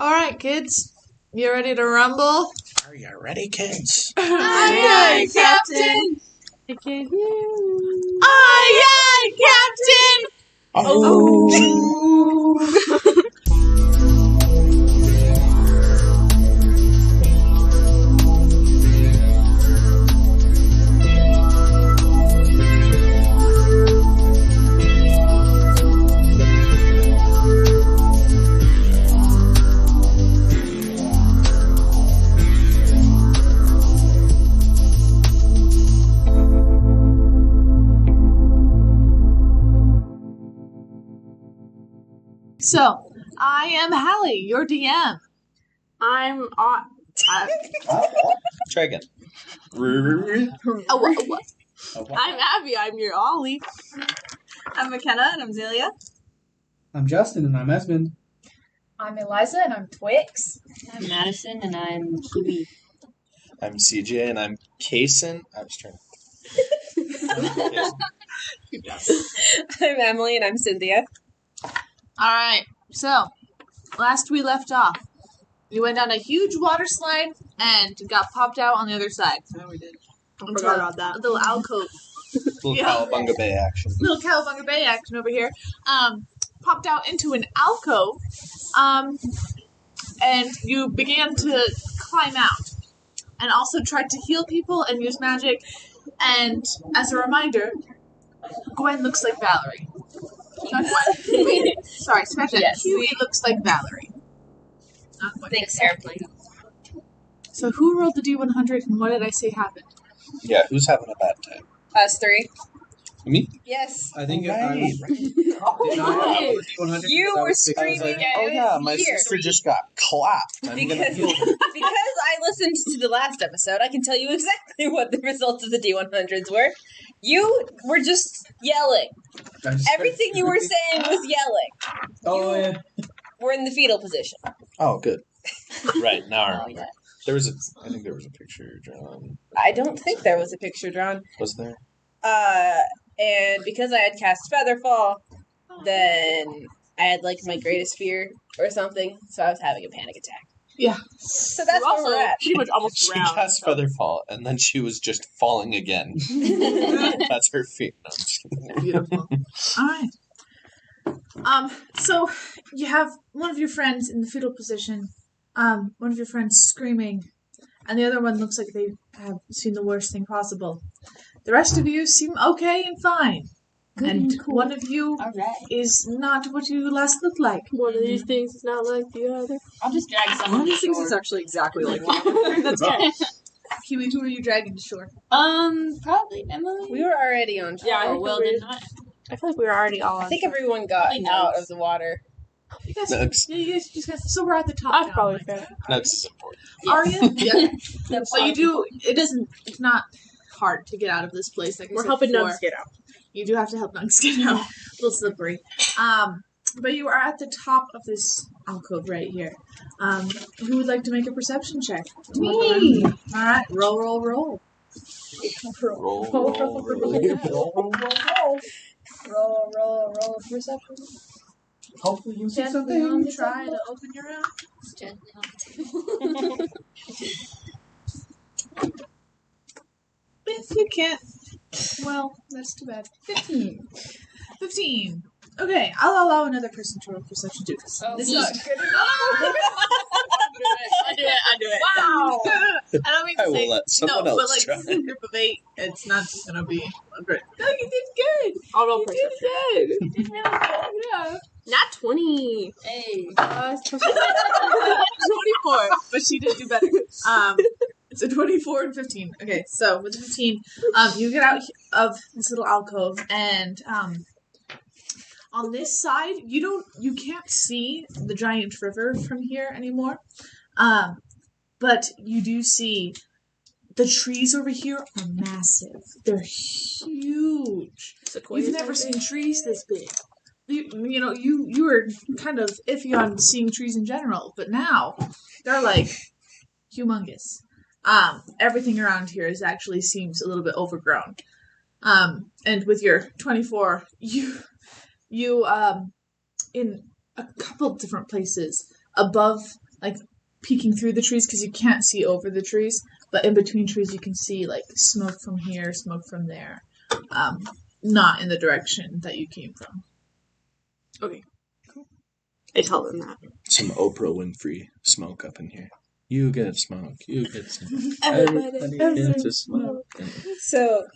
All right, kids. You ready to rumble? Are you ready, kids? Aye, aye, Captain. I can't hear you. Aye, aye, Captain. So, I am Hallie, your DM. I'm Try again. I'm Abby. I'm your Ollie. I'm McKenna, and I'm Zelia. I'm Justin, and I'm Esmond. I'm Eliza, and I'm Twix. I'm Madison, and I'm Kiwi. I'm CJ, and I'm Kason. I was trying I'm Emily, and I'm Cynthia. All right. So, last we left off, you went down a huge water slide and got popped out on the other side. Yeah, we did. I Into forgot about that. A little alcove. little Yeah. Cowabunga Bay action. Little Cowabunga Bay action over here. Popped out into an alcove. And you began to climb out. And also tried to heal people and use magic. And as a reminder, Gwen looks like Valerie. Not Gwen. Kiwi. Sorry, scratch that. Yes. Kiwi looks like Valerie. Not Gwen. Thanks, Sarah. So who rolled the D100 and what did I say happened? Yeah, who's having a bad time? Us three. Me? Yes. I think Right. I was. Did I roll 100? You That were was 60. I was screaming like, at oh it. yeah, my Here. sister just got clapped. I'm gonna Because, heal her. because I listened to the last episode, I can tell you exactly what the results of the D100s were. You were just yelling. I just- Everything you were saying was yelling. Oh, yeah. We're in the fetal position. Oh, good. Right now, I Oh, remember. yeah. I think there was a picture drawn. I don't think there was a picture drawn. Was there? And because I had cast Featherfall, then I had like my greatest fear or something, so I was having a panic attack. Yeah. So that's You where we're at. pretty much almost She drowned. cast Featherfall, and then she was just falling again. That's her fear. No, I'm just kidding. Beautiful. All right. So you have one of your friends in the fetal position, one of your friends screaming, and the other one looks like they have seen the worst thing possible. The rest of you seem okay and fine. And one of you All right. is not what you last looked like. One of these things is not like the other. I'll just drag One someone of to these things shore. is actually exactly like the other. That's good. Kiwi, who are you dragging to shore? Probably Emily. We were already on shore. Yeah, I Oh, think well, we- then not. I feel like we were already all I on. think everyone got Probably out Nugs. of the water. You guys, Nugs. you guys just got, so we're at the top That's now. probably like, fair. Nugs is important. Are you? Yeah. That's So you do. It's not hard to get out of this place. Like I We're said helping before. Nugs get out. You do have to help Nugs get out. A little slippery. But you are at the top of this alcove right here. Who would like to make a perception check? Me. All right, roll. Roll, roll, Roll, perception. Hopefully you see Gently something. try to open your eyes. gently on the table. If you can't, well, that's too bad. 15. 15. Okay, I'll allow another person to roll perception too. Oh, This me. is good I do it. Wow! I don't mean to I will say let someone no, else but like try. this is a group of 8. It's not just gonna be a great. No, you did good. I'll roll You did perception. good. You did really good. Yeah. Not 20. Hey. 24, but she did do better. So 24 and 15. Okay, so with 15, you get out of this little alcove, and on this side, you can't see the giant river from here anymore. But you do see the trees over here are massive. They're huge. You've never seen trees this big. You were kind of iffy on seeing trees in general, but now they're like humongous. Everything around here actually seems a little bit overgrown. And with your 24, you in a couple different places above peeking through the trees because you can't see over the trees, but in between trees you can see like smoke from here, smoke from there, not in the direction that you came from. Okay. Cool. I tell them that. Some Oprah Winfrey smoke up in here. You get smoke. You get smoke. Everybody gets a smoke. So,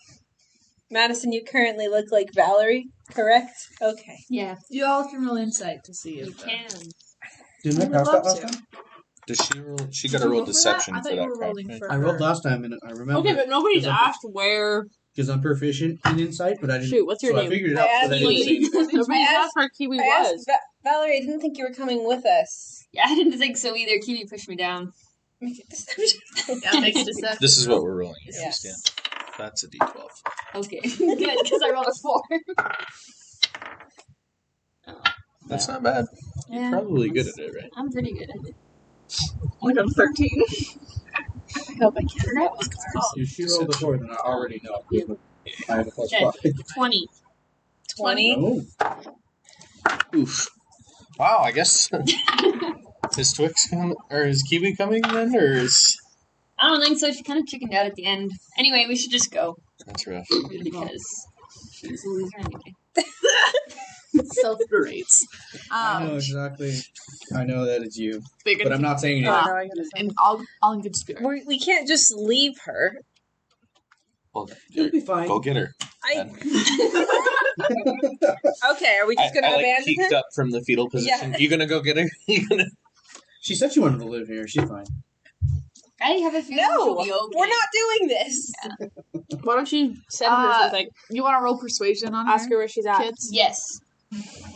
Madison, you currently look like Valerie, correct? Okay. Yeah, You all can roll insight to see you if can. Didn't I I would pass that love last to. time? Does she roll? She Did got to you roll roll for deception that? I for thought you that were crap, rolling right? for I rolled her. last time and I remember. Okay, but nobody's Because asked where. Because I'm proficient in insight, but I didn't. Shoot, what's your so name? I figured it I out. asked But I didn't Kiwi. say. Nobody's I asked where Kiwi I asked was. Valerie, I didn't think you were coming with us. Yeah, I didn't think so either. Kiwi pushed me down. Make it deception. Yeah, make a deception. This is what we're rolling against. Yes. Yeah. That's a D12. Okay, good, because I rolled a 4. That's not bad. Yeah, You're probably good at it, right? I'm pretty good at it. Like I'm 13. I hope I can. If she rolled before, then I already know. I have a plus Okay. 5. 20. 20. Oh. Oof. Wow, I guess. Is Twix or is Kiwi coming then, or is... I don't think so. She kind of chickened out at the end. Anyway, we should just go That's rough. because she's a loser anyway. Self-berates. I know exactly. I know that it's you, They're but gonna I'm not saying anything. Oh, no, I gotta say. and all in good spirit. We can't just leave her. Well, You'll be fine. go get her. Okay, are we just gonna I abandon peeked her? up from the fetal position. Yeah. You gonna go get her? You gonna... She said she wanted to live here. She's fine. I have a feeling No, she'll be okay. we're not doing this. Why don't you send her something? You want to roll persuasion on Ask her where she's at. kids? Yes.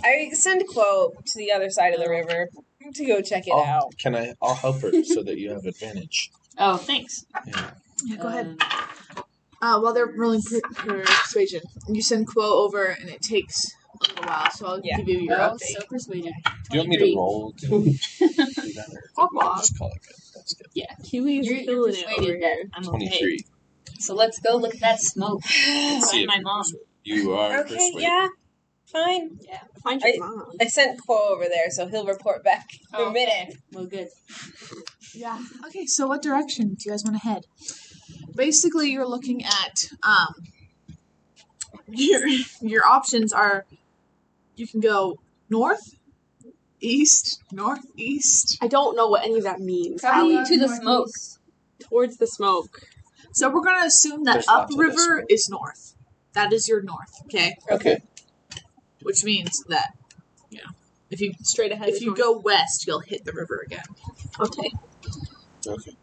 I send Quo to the other side of the river to go check it out. I'll help her so that you have advantage. Oh, thanks. Yeah. Yeah, go ahead. While they're rolling persuasion, you send Quo over, and it takes a little while. So I'll Yeah. give you your Oh, update. so persuaded. Do you want me to 23. roll to do that? Or just call it good. That's good. Yeah. Kiwi's You're killing it over persuaded that here. I'm 23. okay. So let's go look at that smoke. Let's see Find if my you're mom. persuaded. You are Okay, persuaded. yeah, fine. Yeah. Find your mom. I sent Quo over there, so he'll report back in a minute. Well, good. Yeah. Okay. So what direction do you guys want to head? Basically, you're looking at your options are you can go north, east, northeast. I don't know what any of that means. Probably to the smoke. Towards the smoke. So we're gonna assume that There's lots of this upriver smoke. is north. That is your north. Okay. Okay. Which means that if you Straight ahead. if is you north. go west, you'll hit the river again. Okay. Okay.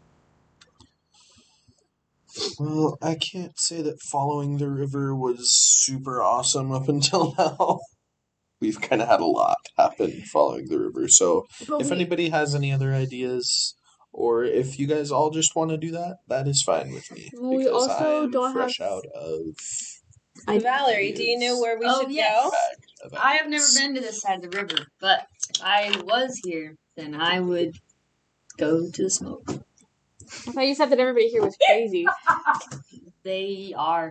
Well, I can't say that following the river was super awesome up until now. We've kind of had a lot happen following the river. So But if we- anybody has any other ideas, or if you guys all just want to do that, that is fine with me. Well, we because also I'm don't fresh have- out of Valerie, do you know where we Oh, should yes. bag of I have never apples. been to this side of the river, but if I was here, then I would go to the smoke. I thought you said that everybody here was crazy. They are.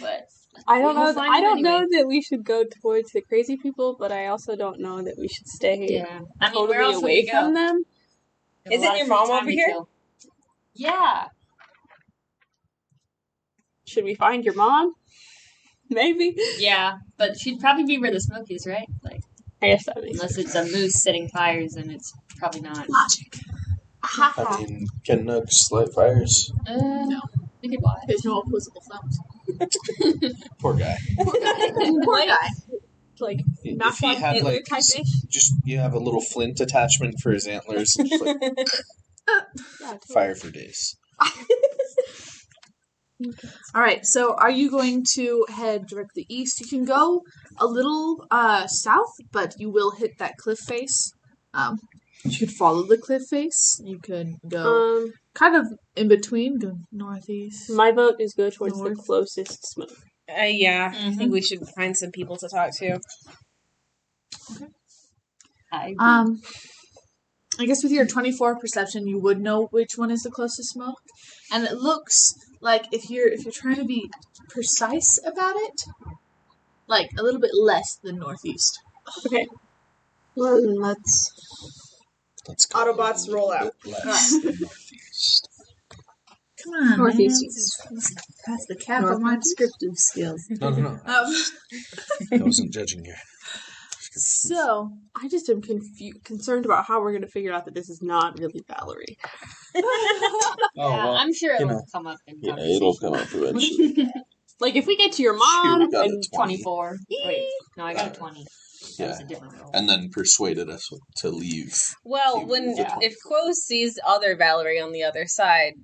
But I don't We'll know. find I them don't know anyway. that we should go towards the crazy people, but I also don't know that we should stay yeah, I mean, totally where else would away we go? from them. We have a Isn't lot of your free mom time over to here? kill. Yeah. Should we find your mom? Maybe. Yeah, but she'd probably be where the smoke is, right? Like, I guess that makes unless it's a moose setting fires, and it's probably not. logic. I mean, can nugs light fires? No. We could watch. There's no opposable thumbs. Poor guy. Poor guy. like If knock he on had antler like type ish. just you have a little flint attachment for his antlers and just like Yeah, totally. fire for days. All right. So, are you going to head directly east? You can go a little south, but you will hit that cliff face. You could follow the cliff face. You could go kind of in between, go northeast. My vote is go towards North. the closest smoke. Yeah, I Mhm. think we should find some people to talk to. I I guess with your 24 perception, you would know which one is the closest smoke, and it looks like if you're trying to be precise about it, like a little bit less than northeast. Okay. Well, let's go Autobots roll out. Less than northeast. Come on, Northeast. man. That's the cap of my descriptive skills. No. I wasn't judging you. So, I just am concerned about how we're going to figure out that this is not really Valerie. I'm sure you it'll know. come up in Yeah, conversation. it'll come up eventually. Like, if we get to your mom Shoot, got and a 20. 24. Wait, no, I got a 20. That was a different roll. And then persuaded us to leave. Well, Keep when the if Quo sees other Valerie on the other side,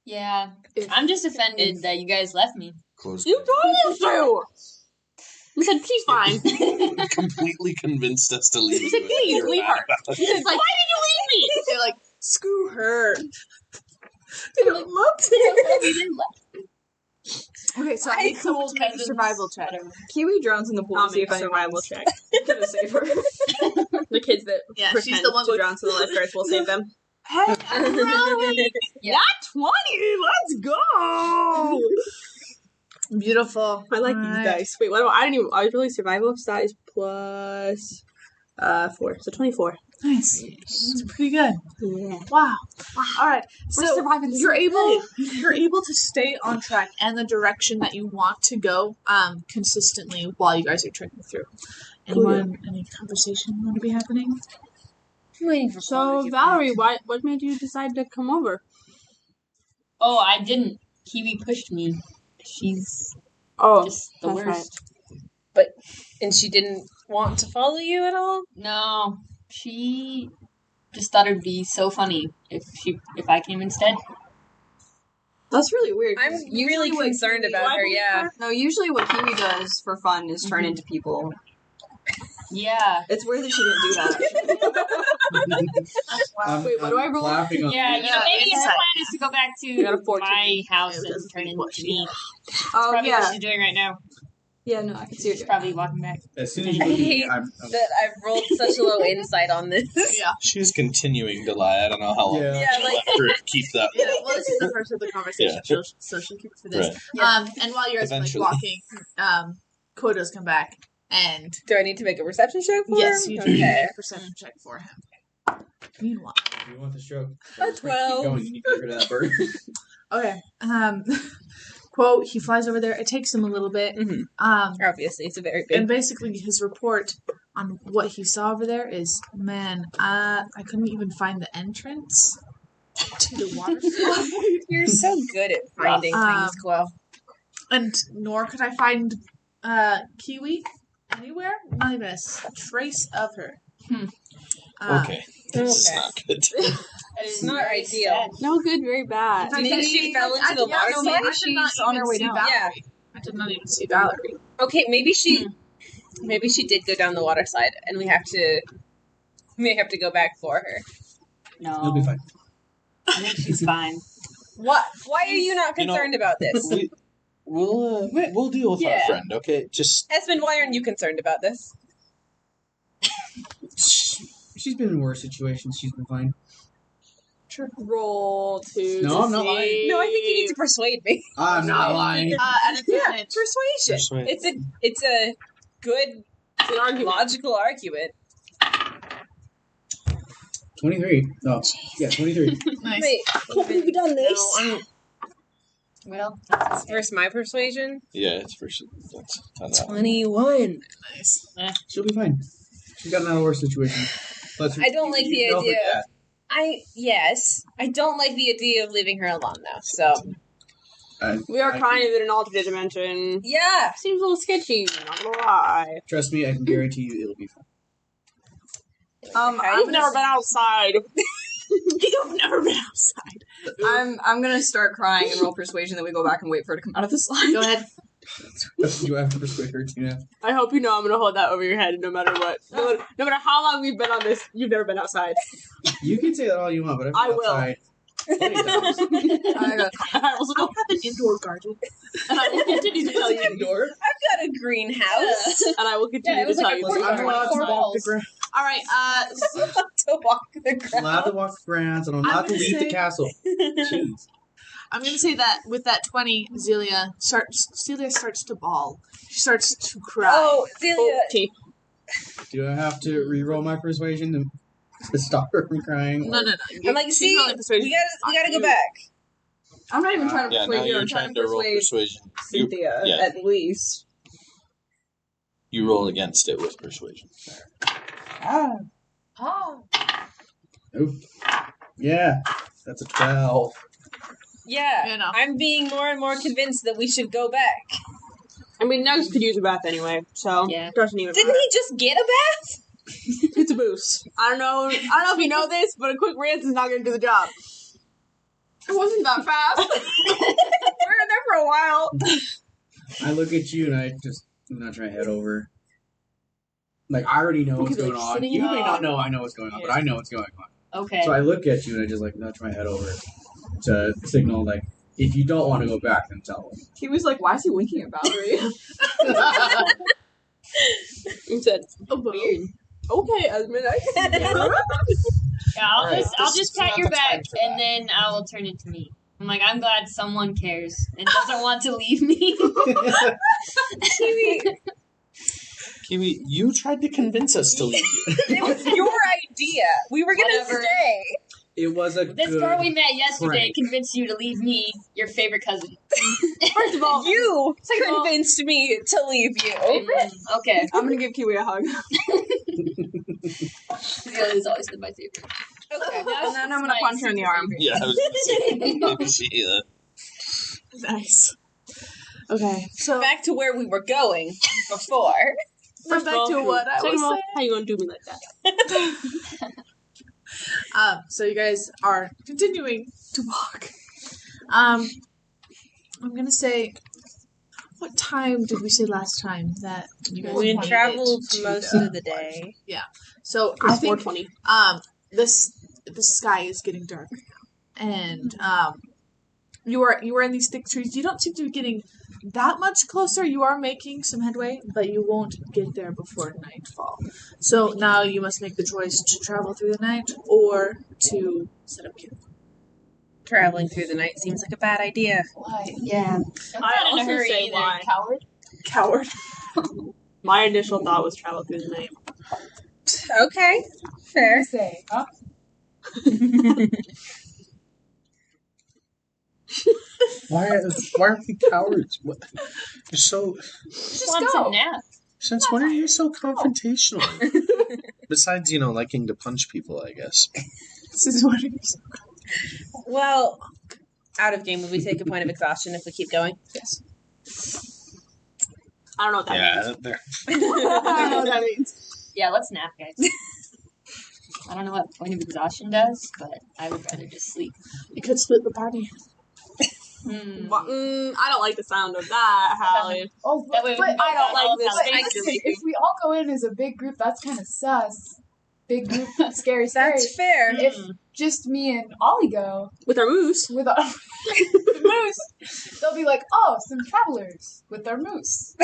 Yeah. I'm just offended that you guys left me. Close. you told us to! We said, she's fine. Completely convinced us to leave. We said, please, You're leave mad her. about it. She's like, why did you leave me? they're like, screw her. They don't look. Okay, so I need someone to make a survival check. Kiwi drowns in the pool to see if survival check. Gonna save her. The kids that Yeah, pretend she's the one to with- drown so the lifeguards will save them. Hey, Yeah. Not 20! Let's go! beautiful. I like All these right. dice. Wait, what? I really survival stat is plus 4, so 24. Nice. That's pretty good. Yeah. Wow. All right. We're So surviving you're so able to stay on track and the direction that you want to go consistently while you guys are trekking through. Anyone, any conversation want to be happening? I'm waiting for So, Valerie, what made you decide to come over? Oh, I didn't. Kiwi pushed me. She's Oh, just the that's worst. and she didn't want to follow you at all. No, she just thought it'd be so funny if I came instead. That's really weird. I'm really Usually what concerned Kiwi- about her. Yeah, No, usually what Kiwi does for fun is turn into people. Yeah. It's weird that she didn't do that. Wait, what do I roll? Laughing on Yeah, maybe the insight. plan is to go back got a to 14. my house Yeah, it and doesn't turn think into what she me. Oh, Probably yeah. what she's doing right now. Yeah, no, I can see her She's doing probably walking back. As soon as you I look at me, hate I'm that I've rolled such a low insight on this. Yeah. She's continuing to lie. I don't know how long. Yeah. Yeah, like- Let her keep that. Yeah, well, this is the first of the conversation, Yeah. so she'll keep it for this. Right. And while you're like Eventually. walking, Kodo's come back, and Do I need to make a perception check for yes, him? you do Okay. make a perception check for him. Meanwhile, You want the stroke? A 12. Keep going. You need to get rid of that bird. okay. Quote, he flies over there. It takes him a little bit. Mhm. Obviously, it's a very And big. basically his report on what he saw over there is, man, I couldn't even find the entrance to the water slide. You're so good at finding things, Quo. And nor could I find Kiwi anywhere. Not even a trace of her. Okay. This is Okay. not good. That is Not very ideal. sad. No good, very bad. Maybe she fell into the water slide? I did not She's on her even way see down. Valerie. I did not even see Valerie. Okay, maybe she did go down the water slide, and we may have to go back for her. You'll be No, fine. I think she's fine. What? Why are you not You know- concerned about this? We'll deal with our Yeah. friend. Okay, just Esmond, why aren't you concerned about this? She's been in worse situations. She's been fine. Roll to. No, I'm not lying. No, I think you need to persuade me. I'm not lying. At advantage. Persuasion. It's a good It's an argument. logical argument. 23. Oh, yeah, 23. Nice. Wait, We've done this. no, Well, where's my persuasion? yeah. It's for sure. That's 21. Nice. She'll be fine. She's gotten out of worse situations. I don't like the You know her idea. dad. I don't like the idea of leaving her alone though. So We are kind of in an alternate dimension. yeah, Seems a little sketchy, not gonna lie. Trust me, I can guarantee you it'll be fine. I've never been outside. You've never been outside. I'm gonna start crying and roll persuasion, then we go back and wait for her to come out of the slide. Go ahead. You have to persuade her, Tina. I hope you know I'm gonna hold that over your head no matter what. No matter how long we've been on this, you've never been outside. You can say that all you want, but I've been I will. outside plenty of times. I will still Have an indoor garden. and I will continue to tell you. Indoor. got a greenhouse And I will continue Yeah, it was to like tell you. a this. I'm allowed to walk the ground. All right. to walk the I'm allowed to ground. walk the grounds, and I'm I'm allowed to gonna leave the say- castle. Jeez. I'm gonna say that with that 20, Celia starts to bawl. She starts to cry. Oh, Celia, Tea. Do I have to re-roll my persuasion to stop her from crying? No. I'm like, She's see, not persuaded. we gotta go back. I'm not even trying to Yeah, persuade now you. you're I'm trying to roll persuade persuasion. Cynthia, yeah. at least. You roll against it with persuasion. Ah. Oh. Oop. Yeah, that's a 12. Yeah, You know. I'm being more and more convinced that we should go back. I mean, Nugs could use a bath anyway, so Yeah. it doesn't even Didn't matter. he just get a bath? It's a boost. I don't know if you know this, but a quick rinse is not going to do the job. It wasn't that fast. We're in there for a while. I look at you and I'm not trying to head over. Like, I already know what's could be, going like, on. sitting You in may the- not know I know what's going on, but I know what's going on. Okay. So I look at you and I just, like, nudge my head over to signal, like, if you don't want to go back, then tell me. He was like, why is he winking at Valerie? He said, Weird. okay, Esmond, Yeah, I'll just pat your not the time back for and then I will turn into me. I'm like, I'm glad someone cares and doesn't want to leave me. Kiwi, you tried to convince us to leave you. It was your idea. We were gonna Whatever. stay. It was a This good girl we met yesterday prank. convinced you to leave me, your favorite cousin. First of all, You convinced me to leave you. Okay. I'm going to give Kiwi a hug. Celia's always been my favorite. Okay. And then I'm gonna punch her in the arm. Yeah, I was gonna say, maybe she, Nice. Okay, so Back to where we were going before. we're back to what I Second was of all, saying. how you going to do me like that? So you guys are continuing to walk. I'm gonna say, what time did we say last time that you guys We wanted traveled it to most the- of the day. So I It's think 4:20. the sky is getting darker now, and you are in these thick trees. You don't seem to be getting that much closer. You are making some headway, but you won't get there before nightfall. So now you must make the choice to travel through the night or to set up camp. Traveling through the night seems like a bad idea. Why? Yeah. I'm I not in a also hurry say either. why. Coward. Coward. My initial thought was travel through the night. Okay. Fair. Say, huh? why are we cowards? What? You're so. Just Just wants go. a nap. Since when are you so confrontational? Besides, liking to punch people, I guess. This is what it is. Well, out of game, would we take a point of exhaustion if we keep going? Yes. I don't know what that Yeah, means. there. I don't know what that means. Yeah, let's nap, guys. I don't know what point of exhaustion does, but I would rather just sleep. You could split the party. But, I don't like the sound of that, Hallie. Oh, That way we but, can go I don't down all like this the face houses. you're listen, making. if we all go in as a big group, that's kind of sus. Big group, scary, scary. That's fair. If just me and Ollie go With our moose. with our moose, they'll be like, "Oh, some travelers with their moose,"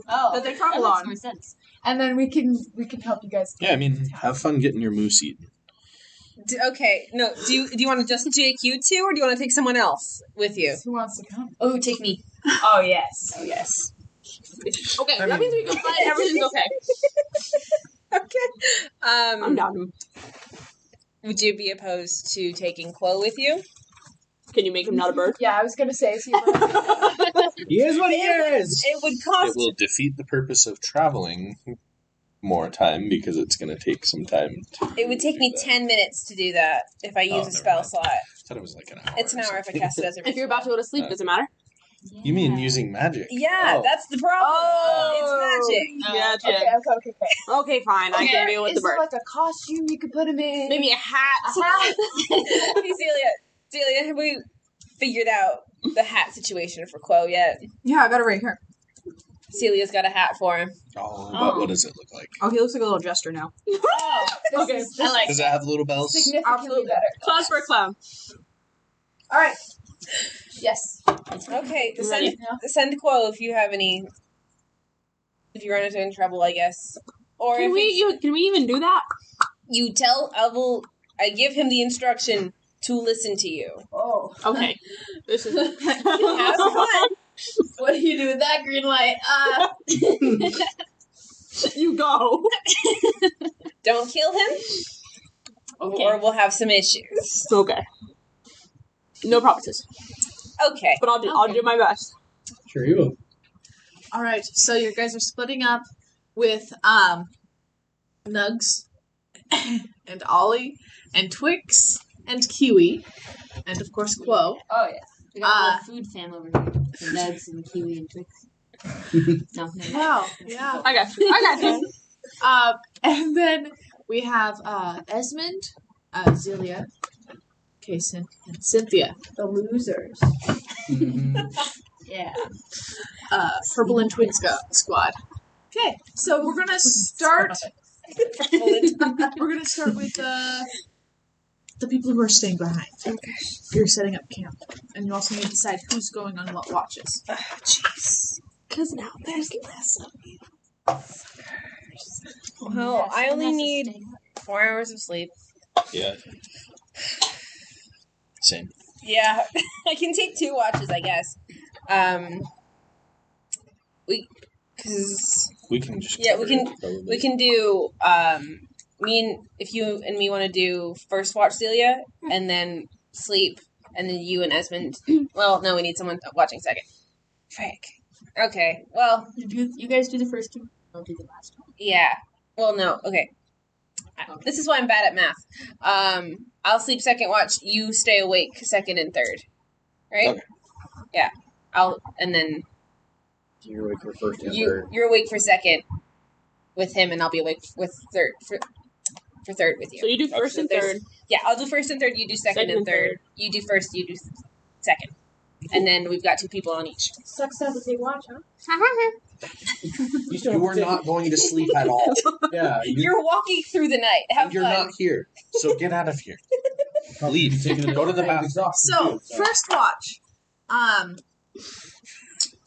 Oh, That they that travel makes on. more sense. and then we can help you guys. Yeah, I mean, have fun getting your moose eaten. Okay, no. Do you want to just take you two, or do you want to take someone else with you? Who wants to come? Oh, take me. Oh yes. Oh, yes. Okay, I that mean- means we can find everything's okay. Okay. I'm down. Would you be opposed to taking Chloe with you? Can you make him not a bird? Yeah, I was gonna say. So you want He is what he is! It would It cost. will defeat the purpose of traveling more time because it's going to take some time. It would take me 10 minutes to do that if I use Oh, a never spell mind. slot. I thought it was like an hour. It's an or hour if I something. cast it as a If you're about to go to sleep, does it matter? You mean using magic? Yeah, Oh. that's the problem. Oh. It's magic. Yeah, okay, okay. Okay, fine. I can deal with Is the there bird. like a costume you could put him in? Maybe a hat. A hat? Hey, Celia, have we figured out the hat situation for Chloe yet? Yeah, I got it right here. Celia's got a hat for him. Oh, but what does it look like? Oh, he looks like a little jester now. Oh, This Okay. is I like Does it have little bells? significantly Absolutely. better. Clowns for a clown. All right. Yes. Okay, Ready? send Chloe if you have any. If you run into any trouble, I guess. Or Can if it's- we even do that? you tell, I give him the instruction to listen to you. Oh. Okay. This is Have fun. what do you do with that green light? You go. Don't kill him, or we'll have some issues. Okay. No promises, Okay. but I'll do my best. Sure you will. All right, so you guys are splitting up with Nugs and Ollie and Twix and Kiwi and of course Quo. Oh yeah. We got a little food fam over here. The Nugs and Kiwi and Twix. No. Wow, yeah. I got you. And then we have Esmond, Zelia, Kason, and Cynthia. The losers. Yeah. Purple and Twin Squad. Okay, so we're gonna start. We're gonna start with the people who are staying behind. Okay. You're setting up camp, and you also need to decide who's going on what watches. Jeez. Because now there's less of you. Well, I only need 4 hours of sleep. Yeah. Same. Yeah, I can take 2 watches, I guess. We can just. we can do if you and me want to do first watch Celia and then sleep, and then you and Esmond. Well, no, we need someone watching second. Frick. Okay. Well, You guys do the first two. I'll do the last one. yeah. Well, no. Okay. This is why I'm bad at math. I'll sleep second watch. You stay awake second and third. Right? Okay. Yeah. And then You're awake for first and third. you're awake for second with him, and I'll be awake with third for third with you. So you do first and third. Yeah, I'll do first and third. You do second and third. You do first. You do second. And then we've got 2 people on each. Sucks to have to take watch, huh? You are not going to sleep at all. Yeah. You're walking through the night. Have You're fun. not here. So get out of here. Leave. Go to the bathroom. So first watch.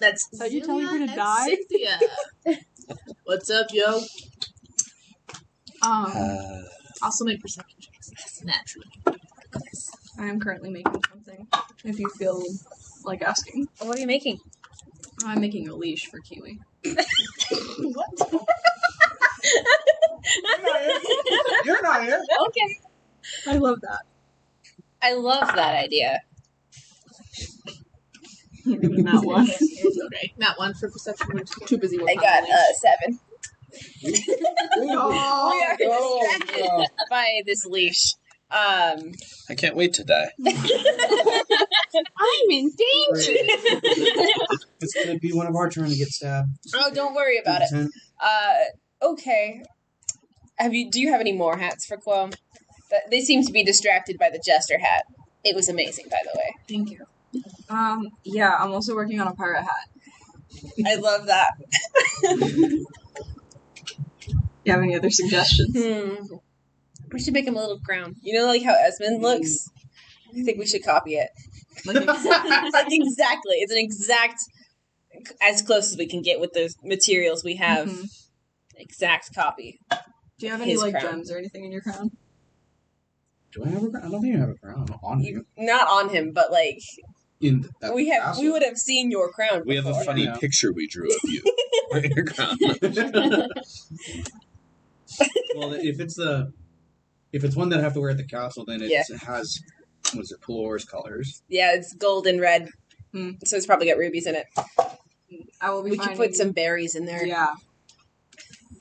That's So you telling Zelia her to and die? Cynthia. What's up, yo? Also make perception checks. Naturally. I am currently making something. If you feel like asking, What are you making? I'm making a leash for Kiwi. You're not here. Okay. I love that. I love that idea. That one. Okay, not one for perception. We're too busy with I got 7. Oh, We are distracted by this leash. I can't wait to die. I'm in danger. It's gonna be one of our trying to get stabbed. Oh, don't worry about it. Okay. Do you have any more hats for Quo? They seem to be distracted by the jester hat. It was amazing, by the way. Thank you. Yeah, I'm also working on a pirate hat. I love that. You have any other suggestions? We should make him a little crown. You know, like how Esmond looks? I think we should copy it. Like exactly. It's an exact, as close as we can get with the materials we have. Mhm. Exact copy. Do you have any His like crown. gems or anything in your crown? Do I have a crown? I don't think I have a crown on you. Not on him, but like In that we castle. would have seen your crown. We have a before. funny Yeah. picture we drew of you. Wearing your crown. Well, if it's one that I have to wear at the castle, then it Yeah. has Pelor's colors. Yeah, it's gold and red. Hmm. So it's probably got rubies in it. I will be We could finding... put some berries in there. Yeah.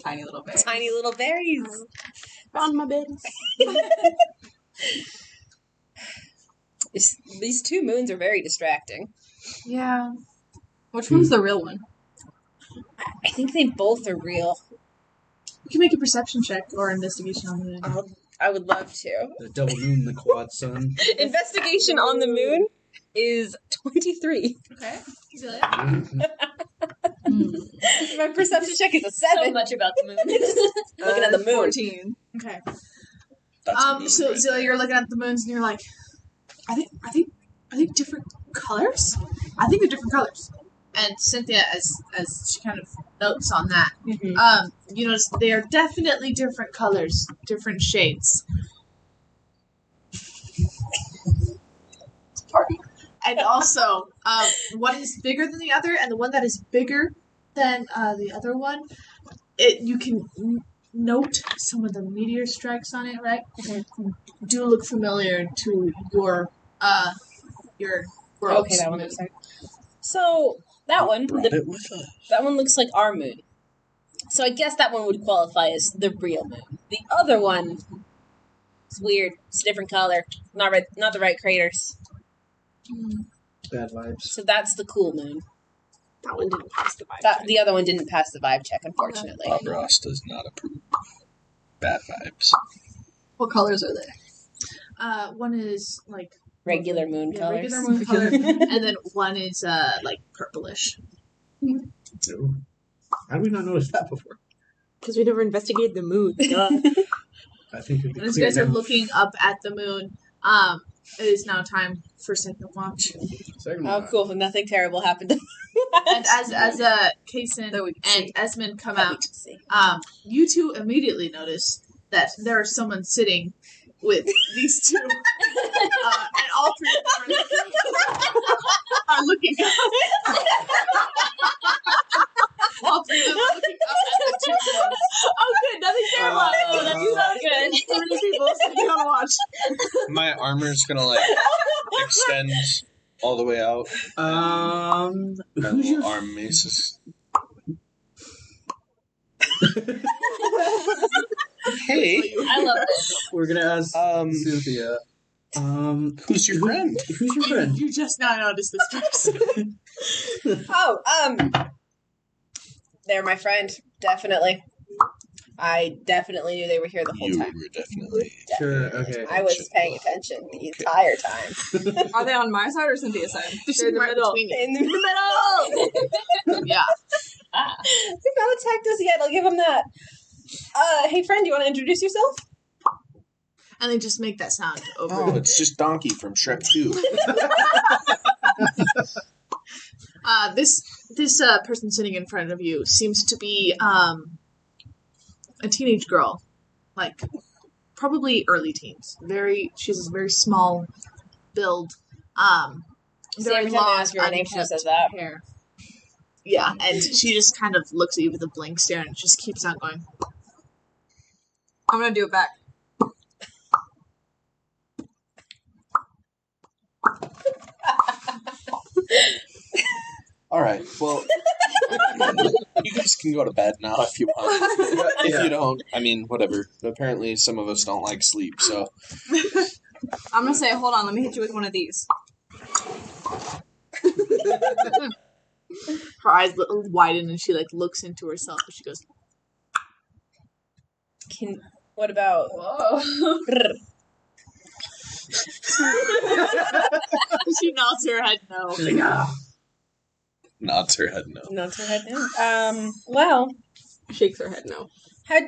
Tiny little bit. Tiny little berries. Found my bed. These 2 moons are very distracting. Yeah. Which one's the real one? I think they both are real. You can make a perception check or investigation on the moon. I would love to. The double moon, the quad sun. Investigation on the moon is 23. Okay. Zelia? My perception check is a So 7. much about the moon. Looking at the moon. 14. Okay. That's amazing So right Zelia, there. you're looking at the moons and you're like, I think different colors? I think they're different colors. And Cynthia, as she kind of notes on that, you notice they are definitely different colors, different shades. Party. And also, one is bigger than the other, and the one that is bigger than the other one you can note some of the meteor strikes on it, right? Do look familiar to your world. Okay, that one looks like. So that one, Brought it with us. that one looks like our moon. So I guess that one would qualify as the real moon. The other one is weird. It's a different color. Not the right craters. Bad vibes. So that's the cool moon. That one didn't pass the vibe. The other one didn't pass the vibe check, unfortunately. Bob Ross does not approve. Bad vibes. What colors are they? One is like Regular moon colors. regular moon color, and then one is like purplish. No. How did we not notice that before? Because we never investigated the moon. Duh. I think we could And as you clear guys are down. looking up at the moon, it is now time for second watch. Second Oh, one. cool. Nothing terrible happened. And as Kason That we can see. and Esmond come out, you two immediately notice that there is someone sitting with these two, and all three of them are looking up. All three of them are looking up at the two girls. Oh, good. Nothing terrible. That's so good. So many people sitting on watch. My armor's gonna like extend all the way out. My Who's your little arm maces. Hey, I love this. We're gonna ask Cynthia. who's your friend? Who's your friend? You just now noticed this person. Oh, they're my friend. Definitely. I definitely knew they were here the whole You time. were definitely. Sure. Okay. I was paying attention the entire time. Are they on my side or Cynthia's side? They're in the middle. In the middle! Yeah. They've not attacked us yet, I'll give them that. Hey friend, do you want to introduce yourself? And they just make that sound over. Oh, it's just Donkey from Shrek 2. This person sitting in front of you seems to be a teenage girl, like probably early teens. She has a very small build. See, every time I ask her her name, she unkempt says that. hair. Yeah, and she just kind of looks at you with a blank stare and just keeps on going. I'm gonna do it back. All right. Well, you guys can go to bed now if you want. If you don't, I mean, whatever. Apparently, some of us don't like sleep, so. I'm gonna say, hold on, let me hit you with one of these. Her eyes widen and she like looks into herself and she goes, What about... Whoa. she nods her head no. She's like, ah. Nods her head no. Nods her head no. Well, Shakes her head no. how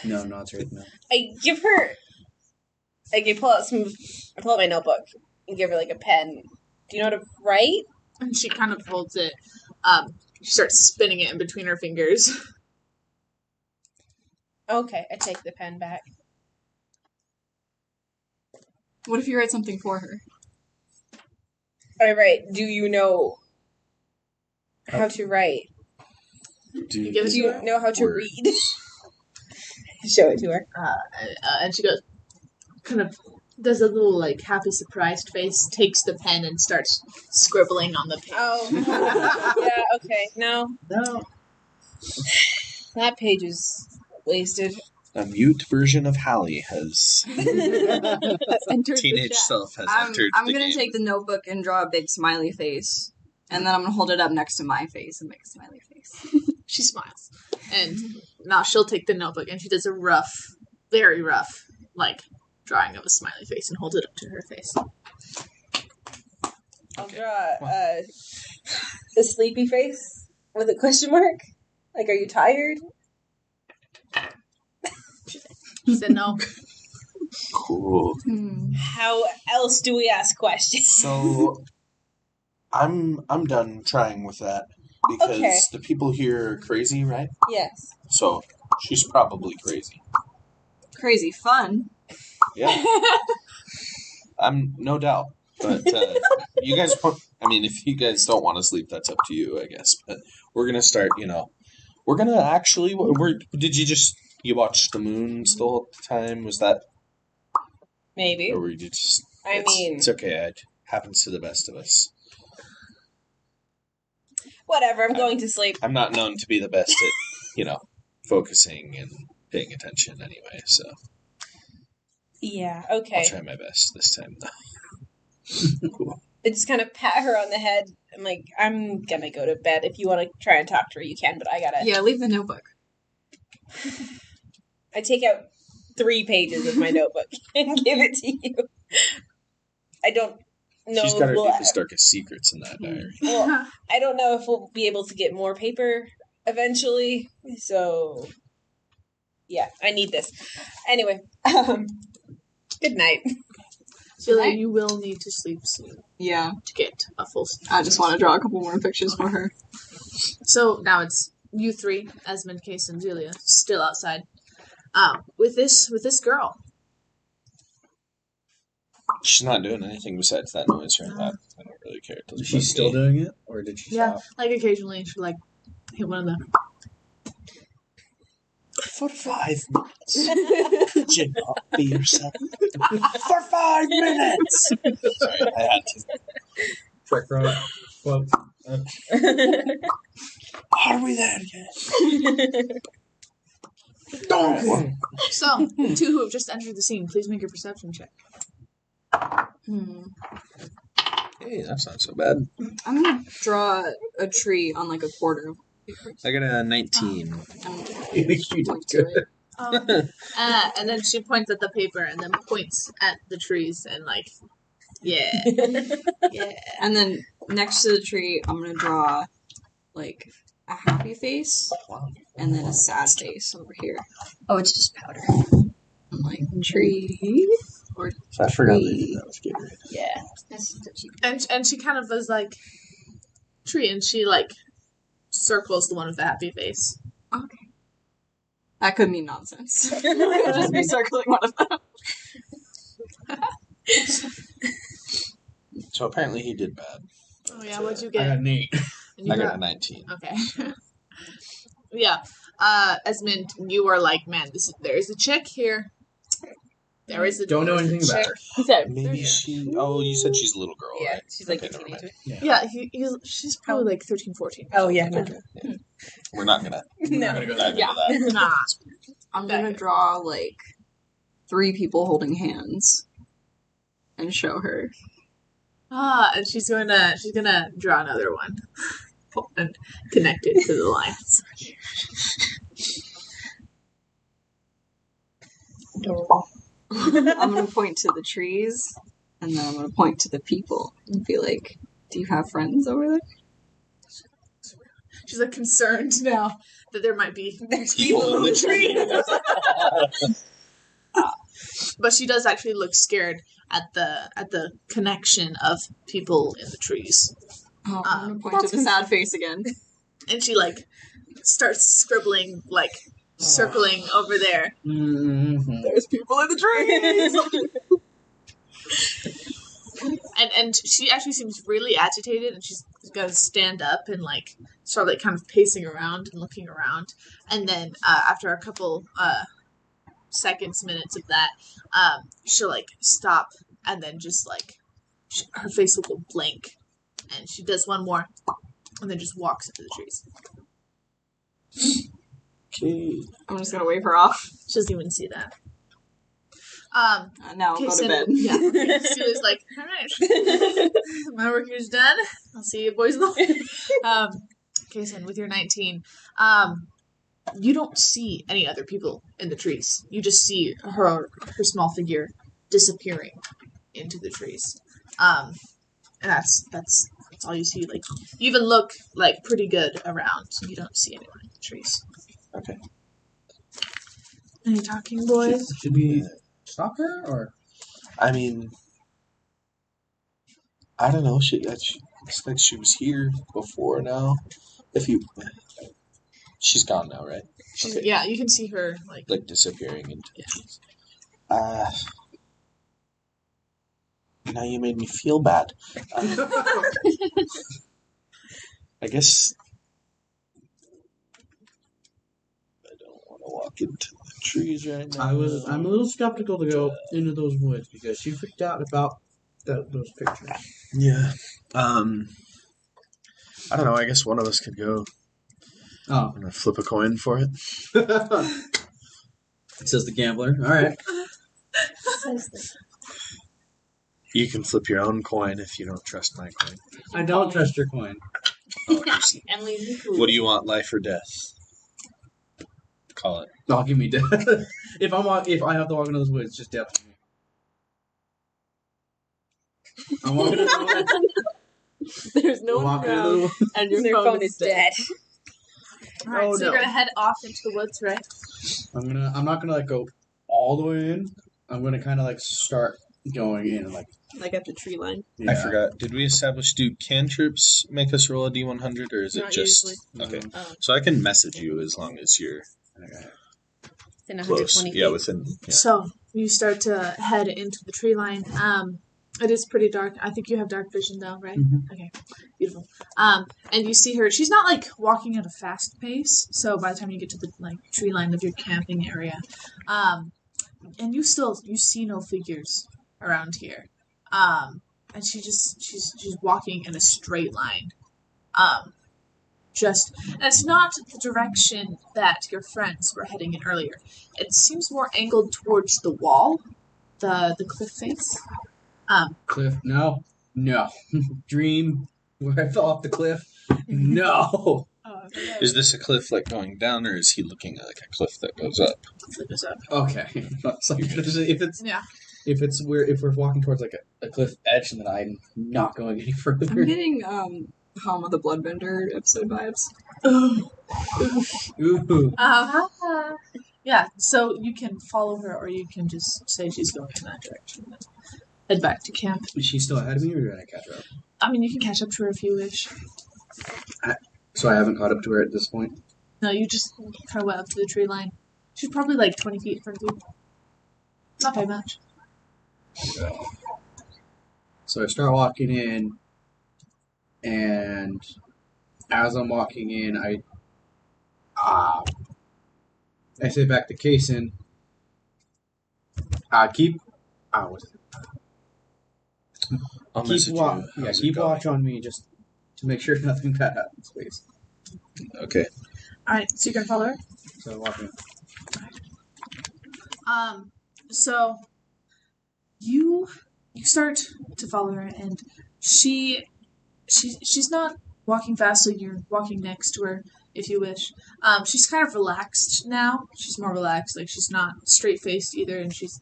No, not right now. I give her... I pull out my notebook and give her like a pen. Do you know how to write? And she kind of holds it. She starts spinning it in between her fingers. Okay, I take the pen back. What if you write something for her? All right. Do you know how to write? Do give it Do you her? know how to Words. read? Show it to her. And she goes, kind of does a little like happy surprised face, takes the pen and starts scribbling on the page. Oh, yeah. Okay. No, that page is wasted. A mute version of Hallie has Entered teenage the chat. self has I'm entered the gonna game. take the notebook and draw a big smiley face. And then I'm gonna hold it up next to my face and make a smiley face. She smiles. And now she'll take the notebook and she does a rough, very rough, like drawing of a smiley face and holds it up to her face. I'll draw a sleepy face with a question mark. Like, are you tired? She said no. Cool. How else do we ask questions? So, I'm done trying with that because Okay. the people here are crazy, right? Yes. So she's probably crazy. Crazy fun. Yeah. I'm no doubt. But you guys want, I mean, if you guys don't want to sleep, that's up to you, I guess. But we're going to start, We're gonna actually. Did you watch the moons the whole time? Was that, Maybe. or were you just? It's okay. It happens to the best of us. Whatever. I'm going to sleep. I'm not known to be the best at, focusing and paying attention anyway. So Yeah. Okay. I'll try my best this time, though. I just kind of pat her on the head. I'm like, I'm gonna go to bed. If you want to try and talk to her, you can, but I gotta. Yeah, leave the notebook. I take out 3 pages of my notebook and give it to you. I don't know. She's got her deepest, darkest secrets in that diary. Well, I don't know if we'll be able to get more paper eventually. So, yeah, I need this. Anyway, good night. Celia, you will need to sleep soon Yeah, to get a full sleep. I just want to draw a couple more pictures for her. So now it's you three, Esmond, Case, and Julia, still outside. With this girl. She's not doing anything besides that noise right now. I don't really care. Is she still doing it, or did she Yeah, stop? like occasionally she hit one of them. For 5 minutes. Could you not be yourself? For 5 minutes! Sorry, I had to. Quick road. Well, Are we there yet? Don't. So, the two who have just entered the scene, please make a perception check. Hey, that's not so bad. I'm gonna draw a tree on like a quarter of paper. I got a 19. you did Point to good. it. And then she points at the paper and then points at the trees and yeah. Yeah. And then next to the tree, I'm gonna draw like a happy face and then a sad face over here. Oh, it's just powder. I'm like tree or I forgot tree. that was good. Yeah. That's cheap. And she kind of was like tree and she circles the one with the happy face. Okay. That could mean nonsense. I could just be circling one of them. So apparently he did bad. Oh yeah, what'd you I get? got an 8. And you I got a 19. Okay. Yeah. Esmond, you are like, man, there's a chick here. There is a Don't know there's a anything about chick. her. So, Maybe she... Oh, you said she's a little girl, yeah, right? she's like Okay, a never teenager. Yeah, she's probably 13, 14. Oh, yeah, no. Okay. Yeah. We're not gonna No. gonna go dive Yeah. into that. Nah. I'm gonna draw like 3 people holding hands and show her. And she's gonna draw another one. And connect it to the lines. I'm gonna point to the trees and then I'm gonna point to the people and be like, do you have friends over there? She's concerned now that there might be People in the tree. but she does actually look scared at the connection of people in the trees. Oh, I'm gonna point to the sad face again. And she starts scribbling circling over there. Mm-hmm. There's people in the trees. And she actually seems really agitated and she's got to stand up and start kind of pacing around and looking around. And then after a couple minutes of that, she'll stop and then just her face will go blank. And she does one more and then just walks into the trees. Okay. I'm just gonna wave her off. She doesn't even see that. Now I'll go to bed. Yeah. Celia's all right. My work here's done. I'll see you boys in the Kason, with your 19, you don't see any other people in the trees. You just see her small figure disappearing into the trees. And that's all you see. You even look pretty good around. You don't see anyone in the trees. Okay. Any talking, boys? Should we stop her, or? I mean, I don't know. She she was here before now. She's gone now, right? She's, Okay. Yeah, you can see her Disappearing into the trees. Now you made me feel bad. I guess walk into the trees right now. I'm a little skeptical to go into those woods because she freaked out about those pictures. Yeah. I don't know. I guess one of us could go. Oh. I'm gonna flip a coin for it. Says the gambler. All right. You can flip your own coin if you don't trust my coin. I don't trust your coin. Emily's cool. What do you want, life or death? Call it. Oh, give me death. If I have to walk into those woods, just death. I'm walking into the woods. There's no one Walking into around, the woods. and your Their phone is dead. All right, Oh, so you're no. gonna head off into the woods, right? I'm not gonna like go all the way in. I'm gonna kind of like start going in, like. like at the tree line. Yeah. I forgot. Did we establish, do cantrips make us roll a D100, or is it Not just... usually. Okay. Oh. So I can message you as long as you're Okay. Within close. 120 feet. Yeah, within... Yeah. So you start to head into the tree line. It is pretty dark. I think you have dark vision though, right? Mhm. Okay, beautiful. And you see her. She's not like walking at a fast pace. So by the time you get to the like tree line of your camping area, and you see no figures around here. And she's walking in a straight line. And it's not the direction that your friends were heading in earlier. It seems more angled towards the wall, the cliff face. Cliff, no. Dream where I fell off the cliff. No. Is this a cliff like going down, or is he looking at like a cliff that goes up? Flip this up. Okay. It's like, Yeah. if we're walking towards like a cliff edge, then I'm not going any further. I'm getting Home of the Bloodbender episode vibes. Ooh. Yeah, so you can follow her, or you can just say she's going in that direction. And head back to camp. Is she still ahead of me, or did I catch her up? I mean, you can catch up to her if you wish. So I haven't caught up to her at this point. No, you just kind of went up to the tree line. She's probably like 20 feet in front of you. Not very much. So I start walking in, and as I'm walking in, I say back to Kason, keep I'll keep message watch, you. yeah, How's it keep going? watch on me just to make sure nothing bad happens, please. Okay. Alright, so you're gonna follow her? So walking. So you start to follow her, and she's not walking fast, so you're walking next to her if you wish. She's kind of relaxed now. She's more relaxed, like she's not straight faced either, and she's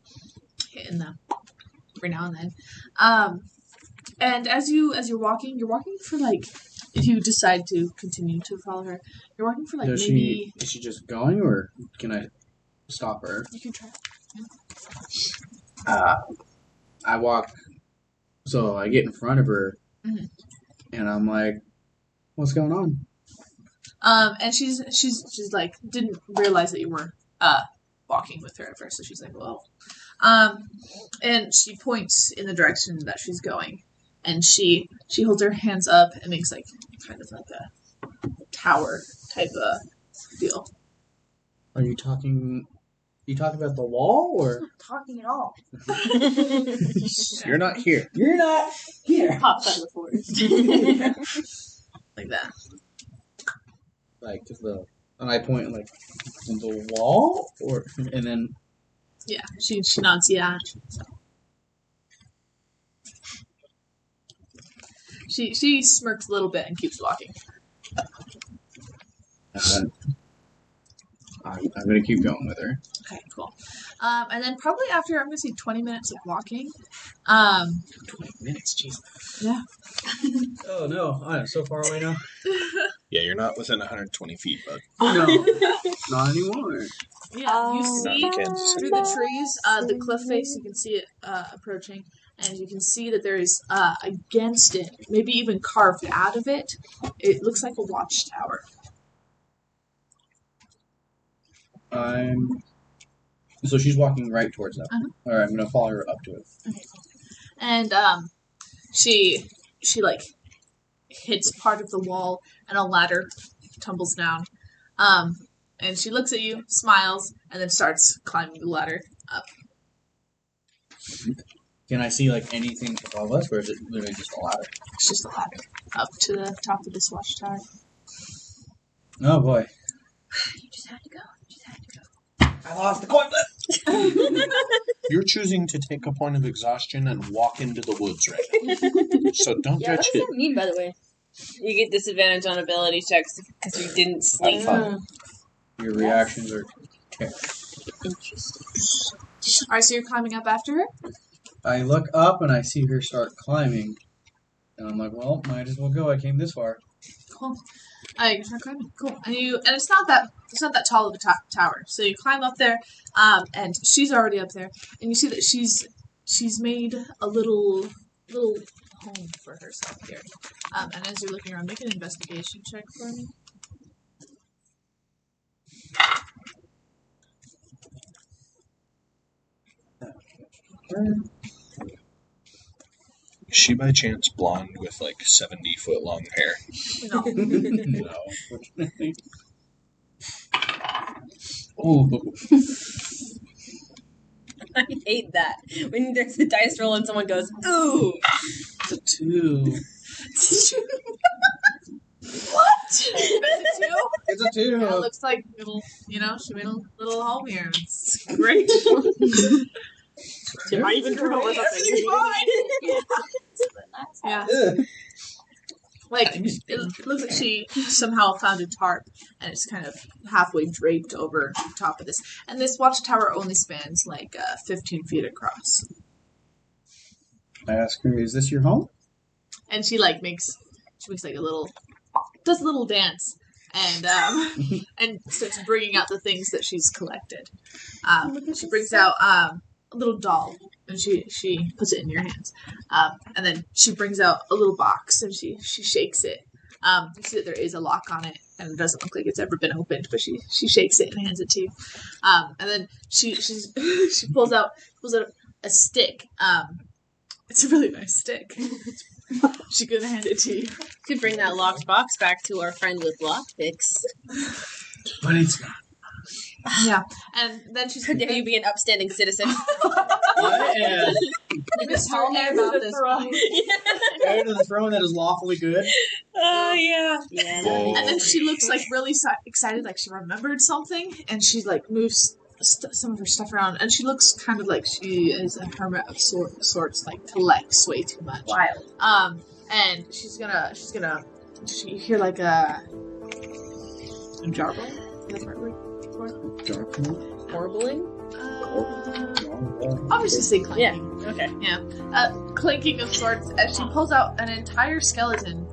hitting them every now and then. And as you're walking for like, if you decide to continue to follow her, you're walking for like Is maybe she just going, or can I stop her? you can try. I walk, so I get in front of her, Mhm. and I'm like, "What's going on?" And she's like didn't realize that you were walking with her at first, so she's like, "Whoa." And she points in the direction that she's going, and she holds her hands up and makes like kind of like a tower type of deal. Are you talking? You talking about the wall, or Not talking at all. You're not here. you're not here? Pops out of the forest. Like that. Like and I point like to the wall, or and then Yeah, she nods. Yeah. She smirks a little bit and keeps walking. I'm gonna keep going with her. Okay, cool. And then probably after, I'm going to say 20 minutes of walking. 20 minutes, jeez. Yeah. Oh no, I am so far away now. Yeah, you're not within 120 feet, bud. No, not anymore. Yeah, you You're not see in Kansas through City. the trees, the cliff face, you can see it approaching, and you can see that there is against it, maybe even carved out of it, it looks like a watchtower. So she's walking right towards that. Uh-huh. All right, I'm gonna follow her up to it. Okay, cool. And she like hits part of the wall, and a ladder tumbles down. And she looks at you, smiles, and then starts climbing the ladder up. Can I see like anything above us, or is it literally just a ladder? It's just a ladder up to the top of this watchtower. Oh boy. You just had to go. You just had to go. I lost the coin flip! You're choosing to take a point of exhaustion and walk into the woods right now. So don't Yeah, what get does hit. that mean, by the way? You get disadvantage on ability checks because you didn't sleep. Your reactions are. Interesting. Alright, so you're climbing up after her? I look up and I see her start climbing, and I'm like, well, might as well go. I came this far. Cool. You start climbing. Cool. And it's not that tall of a tower. So you climb up there, and she's already up there, and you see that she's made a little home for herself here. And as you're looking around, make an investigation check for me. Is she by chance blonde with like 70-foot long hair? No. No, unfortunately. Ooh. I hate that. When there's a dice roll and someone goes, ooh! It's a 2. What? It's a 2. Yeah, it looks like she made a little home here. It's great. Did I even throw it? Yeah. Like, it looks like she somehow found a tarp, and it's kind of halfway draped over top of this. And this watchtower only spans, 15 feet across. I ask her, is this your home? And she, makes a little dance, and and starts bringing out the things that she's collected. She brings out a little doll, and she puts it in your hands. And then she brings out a little box, and she shakes it. You see that there is a lock on it, and it doesn't look like it's ever been opened, but she shakes it and hands it to you. And then she pulls out a stick. It's a really nice stick. She could hand it to you. Could bring that locked box back to our friend with lockpicks. But it's not. Yeah, and then she's How dare you be an upstanding citizen? I am You just tell me about this. heir to the throne that is lawfully good. Oh, yeah. Yeah. Whoa. And then she looks really excited, like she remembered something, and she moves some of her stuff around, and she looks kind of like she is a hermit of sorts, collects way too much. Wild. And she's gonna you hear a jarbling? Is that the right word for it? Warbling? Obviously say clanking. Yeah, okay. Clanking of sorts as she pulls out an entire skeleton